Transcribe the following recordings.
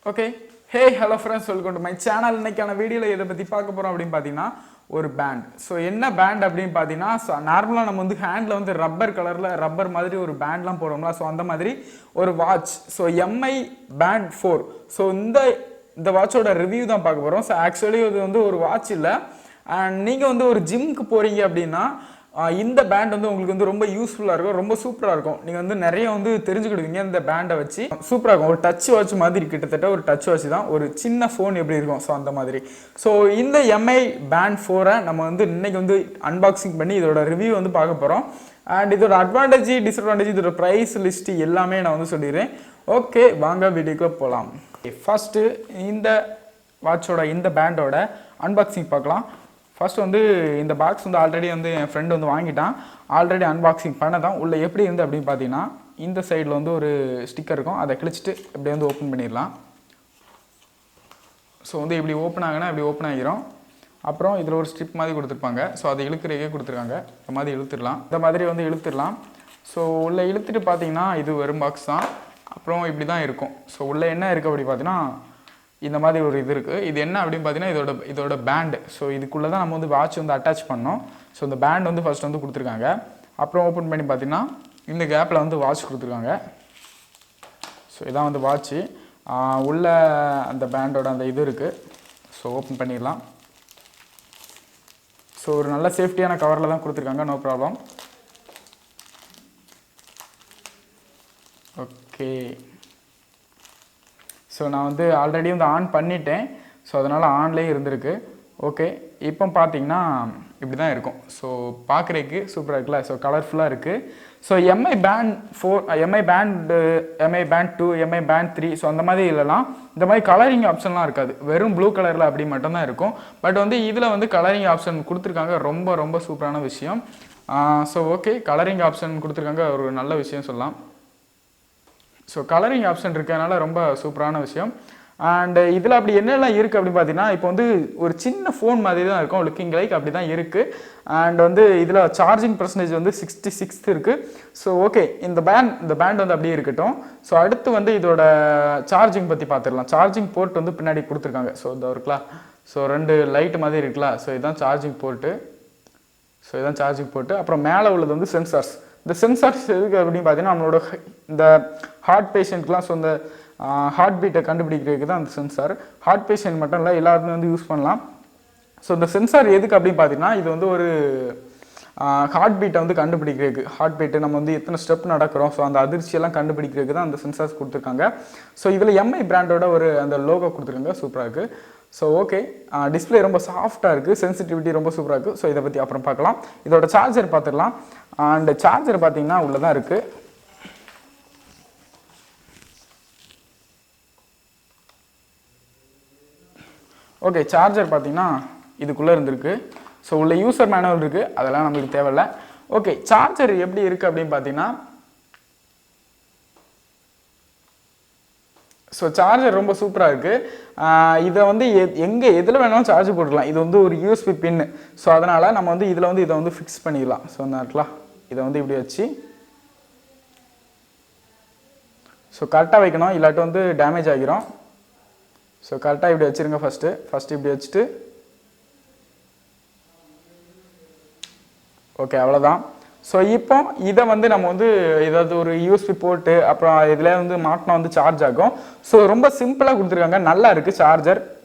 Okay hey hello friends, welcome to my channel. இன்னைக்கான வீடியோவில் எதை பற்றி பார்க்க போகிறோம் அப்படின்னு பார்த்தீங்கன்னா ஒரு பேண்ட். ஸோ என்ன பேண்ட் அப்படின்னு பார்த்தீங்கன்னா, நார்மலாக நம்ம வந்து ஹேண்டில் வந்து ரப்பர் கலரில் ரப்பர் மாதிரி ஒரு பேண்ட்லாம் போடுறோம்ல, ஸோ அந்த மாதிரி ஒரு watch. So MI band 4. So இந்த வாட்சோட ரிவ்யூ தான் பார்க்க போகிறோம். ஸோ ஆக்சுவலி இது வந்து ஒரு வாட்ச் இல்லை. அண்ட் நீங்கள் வந்து ஒரு ஜிம்க்கு போகிறீங்க அப்படின்னா இந்த பேண்ட் வந்து உங்களுக்கு வந்து ரொம்ப யூஸ்ஃபுல்லாக இருக்கும், ரொம்ப சூப்பராக இருக்கும். நீங்கள் வந்து நிறைய வந்து தெரிஞ்சுக்கிடுவீங்க இந்த பேண்டை வச்சு. சூப்பராக இருக்கும். ஒரு டச் வாட்ச் மாதிரி, கிட்டத்தட்ட ஒரு டச் வாட்ச் தான், ஒரு சின்ன ஃபோன் எப்படி இருக்கும் ஸோ அந்த மாதிரி. ஸோ இந்த எம்ஐ பேண்ட் 4 நம்ம வந்து இன்னைக்கு வந்து அன்பாக்சிங் பண்ணி இதோட ரிவ்யூ வந்து பார்க்க போகிறோம். அண்ட் இதோட அட்வான்டேஜ், டிஸ்அட்வான்டேஜ், இதோட ப்ரைஸ் லிஸ்ட் எல்லாமே நான் வந்து சொல்லிடுறேன். ஓகே, வாங்க வீடியோக்குள்ள போகலாம். ஃபர்ஸ்ட்டு இந்த வாட்சோட இந்த பேண்டோட அன்பாக்சிங் பார்க்கலாம். ஃபர்ஸ்ட் வந்து இந்த பாக்ஸ் வந்து ஆல்ரெடி வந்து என் ஃப்ரெண்டு வந்து வாங்கிட்டான். ஆல்ரெடி அன்பாக்சிங் பண்ண தான். உள்ளே எப்படி இருந்து அப்படின்னு பார்த்தீங்கன்னா, இந்த சைடில் வந்து ஒரு ஸ்டிக்கர் இருக்கும், அதை கிழிச்சிட்டு இப்படி வந்து ஓப்பன் பண்ணிடலாம். ஸோ வந்து இப்படி ஓப்பன் ஆகினா இப்படி ஓப்பன் ஆகிரும். அப்புறம் இதில் ஒரு ஸ்ட்ரிப் மாதிரி கொடுத்துருப்பாங்க. ஸோ அதை இழுக்கிறதுக்கே கொடுத்துருக்காங்க. இந்த மாதிரி இழுத்துடலாம், இந்த மாதிரி வந்து இழுத்துடலாம். ஸோ உள்ளே இழுத்துட்டு பார்த்தீங்கன்னா இது வெறும் பாக்ஸ் தான். அப்புறம் இப்படி தான் இருக்கும். ஸோ உள்ளே என்ன இருக்குது அப்படி பார்த்தீங்கன்னா, இந்த மாதிரி ஒரு இது இருக்குது. இது என்ன அப்படின்னு பார்த்தீங்கன்னா இதோட பேண்டு. ஸோ இதுக்குள்ளே தான் நம்ம வந்து வாட்ச் வந்து அட்டாச் பண்ணோம். ஸோ இந்த பேண்ட் வந்து ஃபர்ஸ்ட் வந்து கொடுத்துருக்காங்க. அப்புறம் ஓப்பன் பண்ணி பார்த்தீங்கன்னா இந்த கேப்பில் வந்து வாட்ச் கொடுத்துருக்காங்க. ஸோ இதான் வந்து வாட்ச்சு. உள்ள அந்த பேண்டோட அந்த இது இருக்குது. ஸோ ஓப்பன் பண்ணிடலாம். ஸோ ஒரு நல்ல சேஃப்டியான கவரில் தான் கொடுத்துருக்காங்க, நோ ப்ராப்ளம். ஓகே, ஸோ நான் வந்து ஆல்ரெடி வந்து ஆன் பண்ணிட்டேன். ஸோ அதனால் ஆன்லேயே இருந்திருக்கு. ஓகே, இப்போ பார்த்தீங்கன்னா இப்படி தான் இருக்கும். ஸோ பார்க்குறதுக்கு சூப்பராக இருக்குல்ல. ஸோ கலர்ஃபுல்லாக இருக்குது. So MI band 4, MI band 2, MI band 3, so அந்த மாதிரி இல்லைலாம் இந்த மாதிரி கலரிங் ஆப்ஷன்லாம் இருக்காது. வெறும் ப்ளூ கலரில் அப்படி மட்டும்தான் இருக்கும். பட் வந்து இதில் வந்து கலரிங் ஆப்ஷன் கொடுத்துருக்காங்க. ரொம்ப ரொம்ப சூப்பரான விஷயம். ஸோ ஓகே, கலரிங் ஆப்ஷன் கொடுத்துருக்காங்க, ஒரு நல்ல விஷயம் சொல்லலாம். ஸோ கலரிங் ஆப்ஷன் இருக்கிறதுனால ரொம்ப சூப்பரான விஷயம். அண்டு இதில் அப்படி என்னெல்லாம் இருக்குது அப்படின்னு பார்த்தீங்கன்னா, இப்போ வந்து ஒரு சின்ன ஃபோன் மாதிரி தான் இருக்கும், லுக்கிங் லைக் அப்படி தான் இருக்குது. அண்ட் வந்து இதில் சார்ஜிங் பர்சன்டேஜ் வந்து 66 இருக்குது. ஸோ ஓகே, இந்த பேண்ட் வந்து அப்படியே இருக்கட்டும். ஸோ அடுத்து வந்து இதோட சார்ஜிங் பற்றி பார்த்துடலாம். சார்ஜிங் போர்ட் வந்து பின்னாடி கொடுத்துருக்காங்க. ஸோ இந்த இருக்குல்ல, ஸோ 2 லைட் மாதிரி இருக்குல்ல, ஸோ இதுதான் சார்ஜிங் போர்ட்டு. ஸோ இதுதான் சார்ஜிங் போர்ட்டு. அப்புறம் மேலே உள்ளது வந்து சென்சார்ஸ். இந்த சென்சார்ஸ் எதுக்கு அப்படின்னு பார்த்தீங்கன்னா, நம்மளோட இந்த ஹார்ட் பேஷண்ட்லாம், ஸோ இந்த ஹார்ட் பீட்டை கண்டுபிடிக்கிறதுக்கு தான் அந்த சென்சார். ஹார்ட் பேஷண்ட் மட்டும் இல்லை, எல்லாருமே வந்து யூஸ் பண்ணலாம். ஸோ இந்த சென்சார் எதுக்கு அப்படின்னு பார்த்தீங்கன்னா, இது வந்து ஒரு ஹார்ட் பீட்டை வந்து கண்டுபிடிக்கிறதுக்கு, ஹார்ட் பீட்டு நம்ம வந்து எத்தனை ஸ்டெப் நடக்கிறோம், ஸோ அந்த அதிர்ச்சியெல்லாம் கண்டுபிடிக்கிறதுக்கு தான் அந்த சென்சார்ஸ் கொடுத்துருக்காங்க. ஸோ இதில் எம்ஐ பிராண்டோட ஒரு அந்த லோகோ கொடுத்துருக்காங்க, சூப்பராக இருக்குது. ஸோ ஓகே, டிஸ்பிளே ரொம்ப சாஃப்டாக இருக்குது, சென்சிட்டிவிட்டி ரொம்ப சூப்பராக இருக்குது. ஸோ இதை பற்றி அப்புறம் பார்க்கலாம். இதோட சார்ஜர் பார்த்துடலாம். அண்ட் சார்ஜர் பார்த்தீங்கன்னா உள்ளே தான் இருக்குது. ஓகே, சார்ஜர் பார்த்தீங்கன்னா இதுக்குள்ளே இருந்திருக்கு. ஸோ உள்ள யூசர் மேனுவல் இருக்குது, அதெல்லாம் நம்மளுக்கு தேவையில்லை. ஓகே, சார்ஜர் எப்படி இருக்குது அப்படின்னு பார்த்தீங்கன்னா, ஸோ சார்ஜர் ரொம்ப சூப்பராக இருக்குது. இதை வந்து எதில் வேணாலும் சார்ஜ் போட்டுக்கலாம். இது வந்து ஒரு யூஎஸ்பி பின்னு. ஸோ அதனால் நம்ம வந்து இதில் வந்து இதை வந்து ஃபிக்ஸ் பண்ணிடலாம். ஸோ இந்த இடத்துல இதை வந்து இப்படி வச்சு, ஸோ கரெக்டாக வைக்கணும், இல்லாட்டி வந்து டேமேஜ் ஆகிரும். ஸோ கரெக்டாக இப்படி வச்சுருங்க. ஃபஸ்ட்டு இப்படி வச்சுட்டு, ஓகே அவ்வளோதான். ஸோ இப்போ இதை வந்து நம்ம வந்து ஏதாவது ஒரு யூஎஸ்பி போட்டு அப்புறம் இதில் வந்து மாட்டினா வந்து சார்ஜ் ஆகும். ஸோ ரொம்ப சிம்பிளாக கொடுத்துருக்காங்க, நல்லா இருக்குது.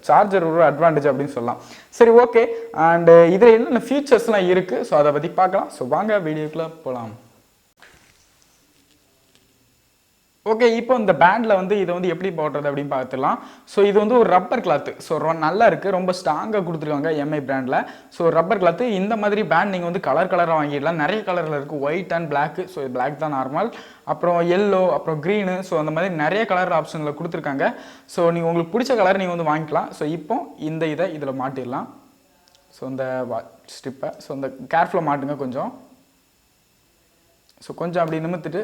சார்ஜர் ஒரு அட்வான்டேஜ் அப்படின்னு சொல்லலாம். சரி ஓகே, அண்டு இதில் என்னென்ன ஃபீச்சர்ஸ்லாம் இருக்குது, ஸோ அதை பற்றி பார்க்கலாம். ஸோ வாங்க வீடியோக்குள்ளே போகலாம். ஓகே, இப்போ இந்த பேண்டில் வந்து இதை வந்து எப்படி போடுறது அப்படின்னு பார்த்துலாம். ஸோ இது வந்து ஒரு ரப்பர் கிளாத்து. ஸோ நல்லா இருக்குது, ரொம்ப ஸ்ட்ராங்காக கொடுத்துருக்காங்க எம்ஐ பிராண்டில். So rubber cloth. இந்த மாதிரி பேண்ட் நீங்கள் வந்து கலராக வாங்கிடலாம். நிறைய கலரில் இருக்குது, white and black. So black தான் நார்மல், அப்புறம் எல்லோ, அப்புறம் க்ரீனு. ஸோ அந்த மாதிரி நிறைய கலர் ஆப்ஷனில் கொடுத்துருக்காங்க. ஸோ நீங்கள் உங்களுக்கு பிடிச்ச கலர் நீங்கள் வந்து வாங்கிக்கலாம். ஸோ இப்போ இதில் மாட்டிடலாம். ஸோ இந்த ஸ்ட்ரிப்பை ஸோ இந்த கேர்ஃபுல்லாக மாட்டுங்க கொஞ்சம். ஸோ கொஞ்சம் அப்படி நிமித்துட்டு,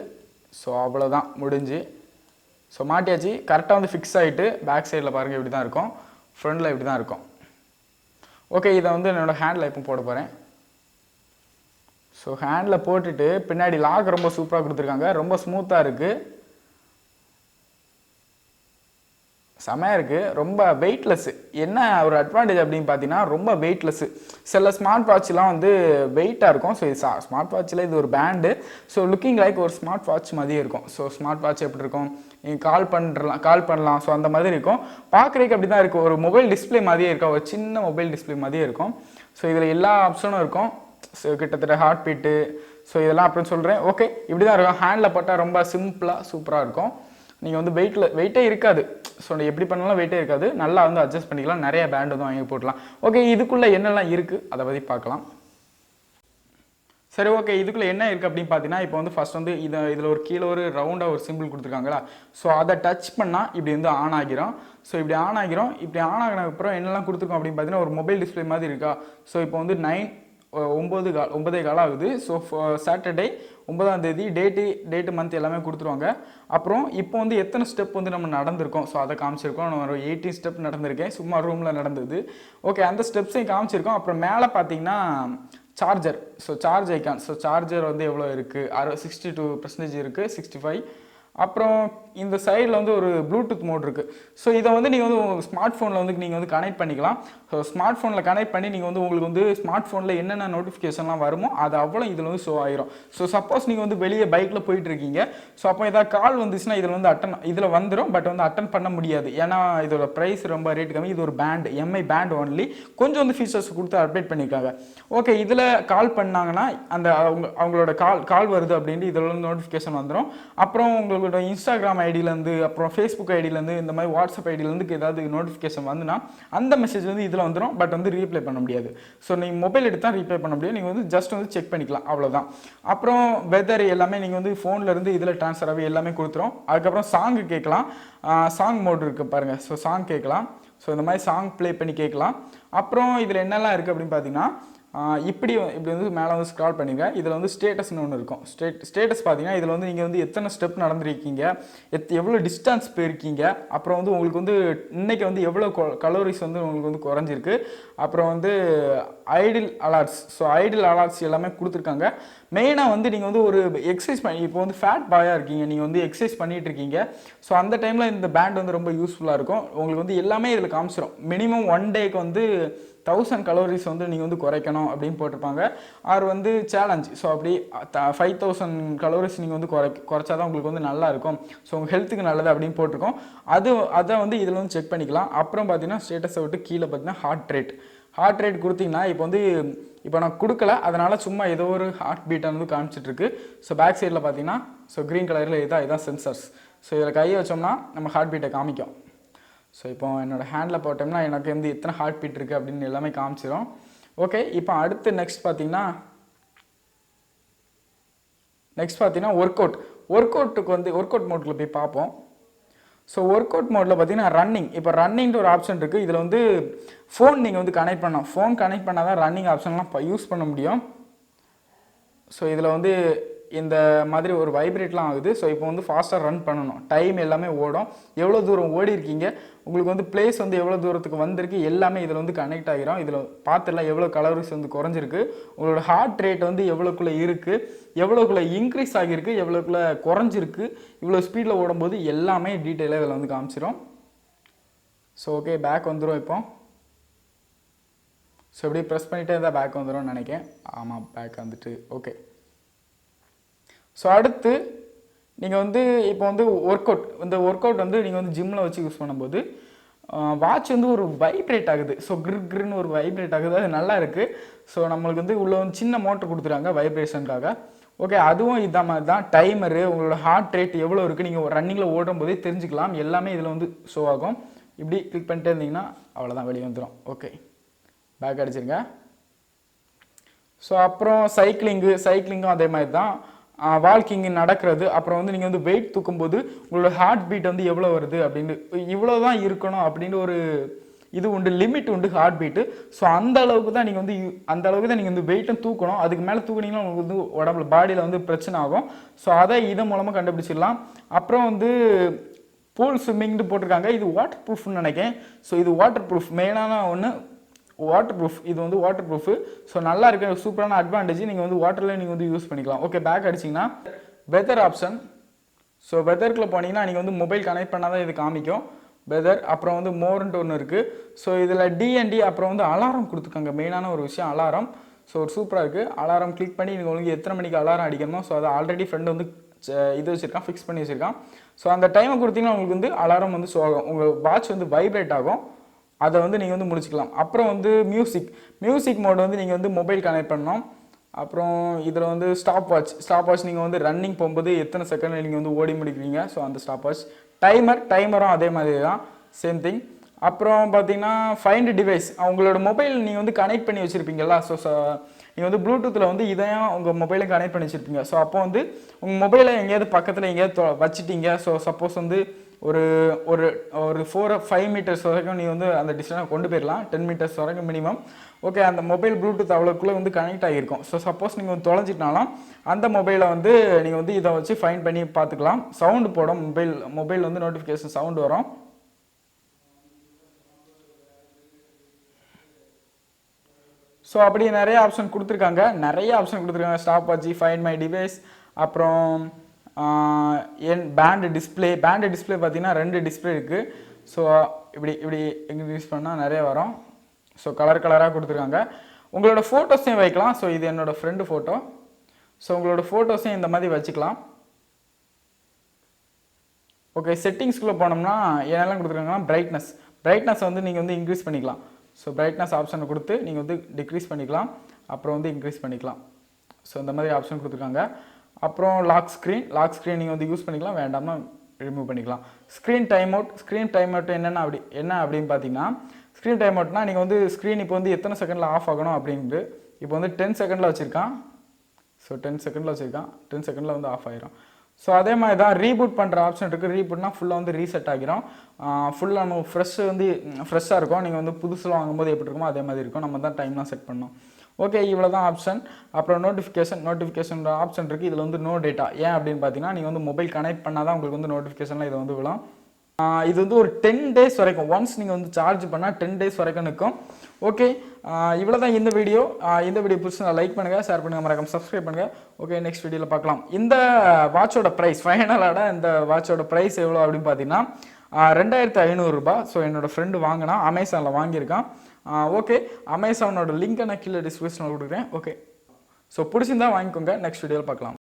ஸோ அவ்வளோதான், முடிஞ்சு. ஸோ மாட்டியாச்சு. கரெக்டாக வந்து ஃபிக்ஸ் ஆகிட்டு பேக் சைடில் பாருங்கள் இப்படி தான் இருக்கும், ஃப்ரண்டில் இப்படி தான் இருக்கும். ஓகே, இதை வந்து என்னோடய ஹேண்டில் இப்போ போட போகிறேன். ஸோ ஹேண்டில் போட்டுட்டு பின்னாடி லாக் ரொம்ப சூப்பராக கொடுத்துருக்காங்க, ரொம்ப ஸ்மூத்தாக இருக்குது. செமையாக இருக்குது. ரொம்ப வெயிட்லெஸ்ஸு. என்ன ஒரு அட்வான்டேஜ் அப்படின்னு பார்த்தீங்கன்னா ரொம்ப வெயிட்லெஸ்ஸு. சில ஸ்மார்ட் வாட்ச்லாம் வந்து வெயிட்டாக இருக்கும். ஸோ இது ஸ்மார்ட் வாட்சில் இது ஒரு பேண்டு. ஸோ லுக்கிங் லைக் ஒரு ஸ்மார்ட் வாட்ச் மாதிரியே இருக்கும். ஸோ ஸ்மார்ட் வாட்ச் எப்படி இருக்கும், நீங்கள் கால் பண்ணலாம். ஸோ அந்த மாதிரி இருக்கும். பார்க்குறதுக்கு அப்படி தான் இருக்கும். ஒரு மொபைல் டிஸ்பிளே மாதிரியே இருக்கும். ஒரு சின்ன மொபைல் டிஸ்பிளே மாதிரியே இருக்கும். ஸோ இதில் எல்லா ஆப்ஷனும் இருக்கும். ஸோ கிட்டத்தட்ட ஹார்ட் பீட்டு, ஸோ இதெல்லாம் அப்படின்னு சொல்கிறேன். ஓகே, இப்படி தான் இருக்கும். ஹேண்டில் போட்டால் ரொம்ப சிம்பிளாக சூப்பராக இருக்கும். நீங்கள் வந்து வெயிட்டே இருக்காது. ஸோ எப்படி பண்ணாலும் வெயிட்டே இருக்காது. நல்லா வந்து அட்ஜஸ்ட் பண்ணிக்கலாம். நிறைய பேண்ட் வந்து வாங்கி போட்டலாம். ஓகே, இதுக்குள்ளே என்னெல்லாம் இருக்குது அதை பற்றி பார்க்கலாம். சரி, ஓகே, இதுக்குள்ளே என்ன இருக்குது அப்படின்னு பார்த்தீங்கன்னா, இப்போ வந்து ஃபஸ்ட் வந்து இதில் ஒரு கீழே ஒரு ரவுண்டாக ஒரு சிம்பிள் கொடுத்துருக்காங்களா. ஸோ அதை டச் பண்ணால் இப்படி வந்து ஆன் ஆகிரும். ஸோ இப்படி ஆன் ஆகிரும். இப்படி ஆன் ஆகினதுக்கப்புறம் என்னெல்லாம் கொடுத்துருக்கோம் அப்படின்னு பார்த்தீங்கன்னா, ஒரு மொபைல் டிஸ்பிளே மாதிரி இருக்கா. ஸோ இப்போ வந்து 9:15 ஆகுது. ஸோ சாட்டர்டே 9ஆம் தேதி டேட்டு மந்த் எல்லாமே கொடுத்துருவாங்க. அப்புறம் இப்போ வந்து எத்தனை ஸ்டெப் வந்து நம்ம நடந்திருக்கோம், ஸோ அதை காமிச்சிருக்கோம். நம்ம ஒரு 18 ஸ்டெப் நடந்திருக்கேன், சும்மா ரூமில் நடந்தது. ஓகே, அந்த ஸ்டெப்ஸையும் காமிச்சிருக்கோம். அப்புறம் மேலே பார்த்தீங்கன்னா charger. So charge icon. So charger வந்து எவ்வளோ இருக்குது, 62% இருக்குது, 65. அப்புறம் இந்த சைடில் வந்து ஒரு ப்ளூடூத் மோட் இருக்குது. ஸோ இதை வந்து நீங்கள் வந்து உங்கள் ஸ்மார்ட் ஃபோனில் வந்து நீங்கள் வந்து கனெக்ட் பண்ணிக்கலாம். ஸோ ஸ்மார்ட் ஃபோனில் கனெக்ட் பண்ணி நீங்கள் வந்து உங்களுக்கு வந்து ஸ்மார்ட் ஃபோனில் என்னென்ன நோட்டிஃபிகேஷன்லாம் வருமோ அது அவ்வளோ இதில் வந்து ஷோ ஆயிரும். ஸோ சப்போஸ் நீங்கள் வந்து வெளியே பைக்கில் போயிட்டு இருக்கீங்க. ஸோ அப்போ ஏதாவது கால் வந்துச்சுன்னா இதில் வந்து இதில் வந்துடும். பட் வந்து அட்டன் பண்ண முடியாது. ஏன்னா இதோட ப்ரைஸ் ரொம்ப ரேட் கம்மி. இது ஒரு பேண்ட், எம்ஐ பேண்ட் ஒன்லி. கொஞ்சம் வந்து ஃபீச்சர்ஸ் கொடுத்து அப்டேட் பண்ணியிருக்காங்க. ஓகே, இதில் கால் பண்ணாங்கன்னா அந்த அவங்களோட கால் வருது அப்படின்ட்டு இதில் வந்து நோட்டிஃபிகேஷன் வந்துடும். அப்புறம் உங்களோட இன்ஸ்டாகிராம் ஐடியிலேருந்து, அப்புறம் ஃபேஸ்புக் ஐடியிலேருந்து, இந்த மாதிரி வாட்ஸ்அப் ஐடியிலேருந்து ஏதாவது நோட்டிஃபிகேஷன் வந்துன்னா அந்த மெசேஜ் வந்து இதில் வந்துடும். பட் வந்து ரீப்ளை பண்ண முடியாது. ஸோ நீங்கள் மொபைல் எடுத்தால் ரீப்ளை பண்ண முடியும். நீங்கள் வந்து ஜஸ்ட் வந்து செக் பண்ணிக்கலாம், அவ்வளோதான். அப்புறம் வெதர் எல்லாமே நீங்கள் வந்து ஃபோன்லேருந்து இதில் ட்ரான்ஸ்ஃபர் ஆகி எல்லாமே கொடுத்துரும். அதுக்கப்புறம் சாங்கு கேட்கலாம். சாங் மோட் இருக்குது பாருங்கள். ஸோ சாங் கேட்கலாம். ஸோ இந்த மாதிரி சாங் ப்ளே பண்ணி கேட்கலாம். அப்புறம் இதில் என்னெல்லாம் இருக்குது அப்படின்னு பார்த்தீங்கன்னா, இப்படி வந்து மேலே வந்து ஸ்க்ரால் பண்ணிங்க. இதில் வந்து ஸ்டேட்டஸ்னு ஒன்று இருக்கும். ஸ்டேட்டஸ் பார்த்தீங்கன்னா இதில் வந்து நீங்கள் வந்து எத்தனை ஸ்டெப் நடந்திருக்கீங்க, எவ்வளோ டிஸ்டன்ஸ் போயிருக்கீங்க, அப்புறம் வந்து உங்களுக்கு வந்து இன்றைக்கி வந்து எவ்வளோ கலோரிஸ் வந்து உங்களுக்கு வந்து குறைஞ்சிருக்கு, அப்புறம் வந்து idle alerts. So idle alerts எல்லாமே கொடுத்துருக்காங்க. மெயினாக வந்து நீங்கள் வந்து ஒரு எக்ஸசைஸ் பண்ணி, இப்போ வந்து ஃபேட் பாயாக இருக்கீங்க, நீங்கள் வந்து எக்ஸசைஸ் பண்ணிகிட்டு இருக்கீங்க. ஸோ அந்த டைமில் இந்த பேண்ட் வந்து ரொம்ப யூஸ்ஃபுல்லாக இருக்கும். உங்களுக்கு வந்து எல்லாமே இதில் காமிச்சிடும். மினிமம் 1 டேக்கு வந்து 1000 கலோரிஸ் வந்து நீங்கள் வந்து குறைக்கணும் அப்படின்னு போட்டிருப்பாங்க. ஆர் வந்து சேலஞ்ச். ஸோ அப்படி 5000 கலோரிஸ் நீங்கள் வந்து குறைச்சா தான் உங்களுக்கு வந்து நல்லா இருக்கும். ஸோ உங்கள் ஹெல்த்துக்கு நல்லது அப்படின்னு போட்டிருக்கோம். அதை வந்து இதில் வந்து செக் பண்ணிக்கலாம். அப்புறம் பார்த்தீங்கன்னா ஸ்டேட்டஸை விட்டு கீழே பார்த்தீங்கன்னா ஹார்ட் ரேட் கொடுத்தீங்கன்னா இப்போ நான் கொடுக்கல, அதனால் சும்மா ஏதோ ஒரு ஹார்ட் பீட்டை வந்து காமிச்சிட்ருக்கு. ஸோ பேக் சைடில் பார்த்தீங்கன்னா க்ரீன் கலரில் இதான் சென்சர்ஸ். ஸோ இதில் கையை வச்சோம்னா நம்ம ஹார்ட் பீட்டை காமிக்கும். ஸோ இப்போ என்னோடய ஹேண்டில் போட்டோம்னா எனக்கு வந்து எத்தனை ஹார்ட் பீட் இருக்குது அப்படின்னு எல்லாமே காமிச்சிடும். ஓகே, இப்போ அடுத்து நெக்ஸ்ட் பார்த்தீங்கன்னா ஒர்க் அவுட் மோட்டில் போய் பார்ப்போம். ஸோ ஒர்க் அவுட் மோடில் பார்த்தீங்கன்னா ரன்னிங். இப்போ ரன்னிங்ட்டு ஒரு ஆப்ஷன் இருக்குது. இதில் வந்து ஃபோன் நீங்கள் வந்து கனெக்ட் பண்ணலாம். ஃபோன் கனெக்ட் பண்ணால் தான் ரன்னிங் ஆப்ஷன்லாம் யூஸ் பண்ண முடியும். ஸோ இதில் வந்து இந்த மாதிரி ஒரு வைப்ரேட்லாம் ஆகுது. ஸோ இப்போ வந்து ஃபாஸ்ட்டாக ரன் பண்ணணும். டைம் எல்லாமே ஓடும். எவ்வளோ தூரம் ஓடி இருக்கீங்க, உங்களுக்கு வந்து பிளேஸ் வந்து எவ்வளோ தூரத்துக்கு வந்திருக்கு எல்லாமே இதில் வந்து கனெக்ட் ஆகிரும். இதில் பார்த்துலாம் எவ்வளோ கலோரிஸ் வந்து குறைஞ்சிருக்கு, உங்களோட ஹார்ட் ரேட் வந்து எவ்வளோக்குள்ளே இருக்குது, எவ்வளோக்குள்ளே இன்க்ரீஸ் ஆகியிருக்கு, எவ்வளோக்குள்ளே குறைஞ்சிருக்கு, இவ்வளோ ஸ்பீடில் ஓடும்போது எல்லாமே டீட்டெயிலாக இதில் வந்து காமிச்சிடும். ஸோ ஓகே, பேக் வந்துடும். இப்போ ஸோ இப்படி ப்ரெஸ் பண்ணிகிட்டே இருந்தால் பேக் வந்துடும் நினைக்கிறேன். ஆமாம், பேக் வந்துட்டு. ஓகே, ஸோ அடுத்து நீங்கள் வந்து இப்போ வந்து ஒர்க் அவுட் வந்து நீங்கள் வந்து ஜிம்மில் வச்சு யூஸ் பண்ணும்போது வாட்ச் வந்து ஒரு வைப்ரேட் ஆகுது. ஸோ கிருன்னு ஒரு வைப்ரேட் ஆகுது. அது நல்லா இருக்குது. ஸோ நம்மளுக்கு வந்து உள்ள வந்து சின்ன மோட்டர் கொடுத்துருக்காங்க வைப்ரேஷனுக்காக. ஓகே, அதுவும் இதான் மாதிரி தான். டைமரு, உங்களோட ஹார்ட் ரேட் எவ்வளோ இருக்குது நீங்கள் ரன்னிங்கில் ஓடும் போதே தெரிஞ்சுக்கலாம். எல்லாமே இதில் வந்து ஷோ ஆகும். இப்படி கிளிக் பண்ணிட்டே இருந்தீங்கன்னா அவ்வளோதான், வெளியே வந்துடும். Okay, back அடிச்சிருங்க. ஸோ அப்புறம் சைக்கிளிங்கும் அதே மாதிரி தான். வாக்கிங் நடக்கிறது. அப்புறம் வந்து நீங்கள் வந்து வெயிட் தூக்கும்போது உங்களோட ஹார்ட் பீட் வந்து எவ்வளோ வருது அப்படின்னு, இவ்வளோ தான் இருக்கணும் அப்படின்னு ஒரு இது உண்டு, லிமிட் உண்டு ஹார்ட் பீட்டு. ஸோ அந்த அளவுக்கு தான் நீங்கள் வந்து வெயிட்டும் தூக்கணும். அதுக்கு மேலே தூக்குனீங்கன்னா உங்களுக்கு வந்து உடம்புல பாடியில் வந்து பிரச்சனை ஆகும். ஸோ அதை இதன் மூலமாக கண்டுபிடிச்சிடலாம். அப்புறம் வந்து பூல் ஸ்விம்மிங்னு போட்டிருக்காங்க. இது வாட்டர் ப்ரூஃப்னு நினைக்கிறேன். ஸோ இது வாட்டர் ப்ரூஃப், மெயினான ஒன்று வாட்டர் ப்ரூஃப். இது வந்து வாட்டர் ப்ரூஃபு. ஸோ நல்லா இருக்க சூப்பரான அட்வான்டேஜ். நீங்கள் வந்து வாட்டரில் நீங்கள் வந்து யூஸ் பண்ணிக்கலாம். ஓகே, பேக் அடிச்சிங்கன்னா வெதர் ஆப்ஷன். ஸோ வெதருக்குள்ளே போனீங்கன்னா நீங்கள் வந்து மொபைல் கனெக்ட் பண்ணால் தான் இது காமிக்கும். வெதர், அப்புறம் வந்து மோர்ன்ட்டு ஒன்று இருக்குது. ஸோ இதில் டிஎன்டி, அப்புறம் வந்து அலாரம் கொடுத்துருக்காங்க. மெயினான ஒரு விஷயம் அலாரம். ஸோ ஒரு சூப்பராக இருக்குது. அலாரம் கிளிக் பண்ணி நீங்கள் உங்களுக்கு எத்தனை மணிக்கு அலாரம் அடிக்கணுமோ, ஸோ அதை ஆல்ரெடி ஃப்ரெண்டு வந்து இது வச்சுருக்கான், ஃபிக்ஸ் பண்ணி வச்சுருக்கான். ஸோ அந்த டைமை கொடுத்தீங்கன்னா உங்களுக்கு வந்து அலாரம் வந்து ஷோ ஆகும். உங்கள் வாட்ச் வந்து வைப்ரேட் ஆகும். அதை வந்து நீங்கள் வந்து முடிச்சுக்கலாம். அப்புறம் வந்து மியூசிக் மோட் வந்து நீங்கள் வந்து மொபைல் கனெக்ட் பண்ணணும். அப்புறம் இதில் வந்து ஸ்டாப் வாட்ச் நீங்கள் வந்து ரன்னிங் போகும்போது எத்தனை செகண்ட் நீங்கள் வந்து ஓடி முடிக்கிறீங்க, ஸோ அந்த ஸ்டாப் வாட்ச். டைமரும் அதே மாதிரி தான், சேம் திங். அப்புறம் பார்த்தீங்கன்னா ஃபைண்ட் டிவைஸ், உங்களோட மொபைல் நீங்கள் வந்து கனெக்ட் பண்ணி வச்சுருப்பீங்களா, ஸோ நீங்கள் வந்து ப்ளூடூத்தில் வந்து இதையும் உங்கள் மொபைலை கனெக்ட் பண்ணி வச்சுருப்பீங்க. ஸோ அப்போ வந்து உங்கள் மொபைலை எங்கேயாவது பக்கத்தில் எங்கேயாவது வச்சுட்டீங்க, ஸோ சப்போஸ் வந்து ஒரு ஒரு ஒரு 4-5 மீட்டர்ஸ் வரைக்கும் நீங்கள் வந்து அந்த டிஸ்டன்ஸை கொண்டு போயிடலாம், 10 மீட்டர்ஸ் வரைக்கும் மினிமம். ஓகே, அந்த மொபைல் ப்ளூடூத் அவ்வளோக்குள்ளே வந்து கனெக்ட் ஆகியிருக்கும். ஸோ சப்போஸ் நீங்கள் வந்து தொலைஞ்சிட்டாலும் அந்த மொபைலை வந்து நீங்கள் வந்து இதை வச்சு ஃபைன் பண்ணி பார்த்துக்கலாம். சவுண்டு போடும், மொபைல் வந்து நோட்டிஃபிகேஷன் சவுண்டு வரும். ஸோ அப்படி நிறைய ஆப்ஷன் கொடுத்துருக்காங்க. Stop watch, find my device, அப்புறம் என் பேண்டு டிஸ்பிளே பார்த்தீங்கன்னா 2 டிஸ்பிளே இருக்குது. ஸோ இப்படி இன்க்ரீஸ் பண்ணால் நிறைய வரும். ஸோ கலராக கொடுத்துருக்காங்க. உங்களோட ஃபோட்டோஸையும் வைக்கலாம். ஸோ இது என்னோடய ஃப்ரெண்டு ஃபோட்டோ. ஸோ உங்களோட ஃபோட்டோஸையும் இந்த மாதிரி வச்சுக்கலாம். ஓகே, செட்டிங்ஸ்குள்ளே போனோம்னா என்னெல்லாம் கொடுத்துருக்காங்கன்னா பிரைட்னஸ் வந்து நீங்கள் வந்து இன்க்ரீஸ் பண்ணிக்கலாம். ஸோ பிரைட்னஸ் ஆப்ஷனை கொடுத்து நீங்கள் வந்து டிக்ரீஸ் பண்ணிக்கலாம், அப்புறம் வந்து இன்க்ரீஸ் பண்ணிக்கலாம். ஸோ இந்த மாதிரி ஆப்ஷன் கொடுத்துருக்காங்க. அப்புறம் லாக் ஸ்க்ரீன் நீங்கள் வந்து யூஸ் பண்ணிக்கலாம், வேண்டாம்னா ரிமூவ் பண்ணிக்கலாம். ஸ்க்ரீன் டைம் அவுட் என்ன அப்படின்னு பார்த்தீங்கன்னா, ஸ்க்ரீன் டைம் அவுட்னா நீங்கள் வந்து ஸ்க்ரீன் இப்போ வந்து எத்தனை செகண்டில் ஆஃப் ஆகணும் அப்படின்ட்டு. இப்போ வந்து 10 செகண்டில் வச்சுருக்கான். ஸோ 10 செகண்டில் வந்து ஆஃப் ஆகிரும். ஸோ அதே மாதிரி தான் ரீபூட் பண்ணுற ஆப்ஷன் இருக்குது. ரீபூட்னா ஃபுல்லாக வந்து ரீசெட் ஆகிரும். ஃபுல்லாக நம்ம ஃப்ரெஷ்ஷாக இருக்கும். நீங்கள் வந்து புதுசில் வாங்கும்போது எப்படி இருக்குமோ அதே மாதிரி இருக்கும். நம்ம தான் டைம்லாம் செட் பண்ணோம். ஓகே, இவ்வளோ தான் ஆப்ஷன். அப்புறம் நோட்டிஃபிகேஷன் ஆப்ஷன் இருக்குது. இதில் வந்து நோ டேட்டா. ஏன் அப்படின்னு பார்த்தீங்கன்னா, நீங்கள் வந்து மொபைல் கனெக்ட் பண்ணால் தான் உங்களுக்கு வந்து நோட்டிஃபிகேஷனில் இது வந்து விழும். இது வந்து ஒரு 10 days வரைக்கும், ஒன்ஸ் நீங்கள் வந்து சார்ஜ் பண்ணால் 10 days வரைக்கும் நிற்கும். ஓகே, இவ்வளோ தான் இந்த வீடியோ பிடிச்சி லைக் பண்ணுங்கள், ஷேர் பண்ணுங்கள், மறக்காம சப்ஸ்கிரைப் பண்ணுங்கள். ஓகே, நெக்ஸ்ட் வீடியோவில் பார்க்கலாம். இந்த வாட்சோட ப்ரைஸ், ஃபைனலாக இந்த வாட்சோட ப்ரைஸ் எவ்வளோ அப்படின்னு பார்த்தீங்கன்னா 2500 ரூபாய். ஸோ என்னோடய ஃப்ரெண்டு வாங்கினா, அமேசானில் வாங்கியிருக்கான். ஓகே, அமேசானோட லிங்க்கை நான் கீழே டிஸ்கிரிப்ஷனில் கொடுக்குறேன். ஓகே, ஸோ பிடிச்சிருந்தா வாங்கிக்கோங்க. நெக்ஸ்ட் வீடியோவில் பார்க்கலாம்.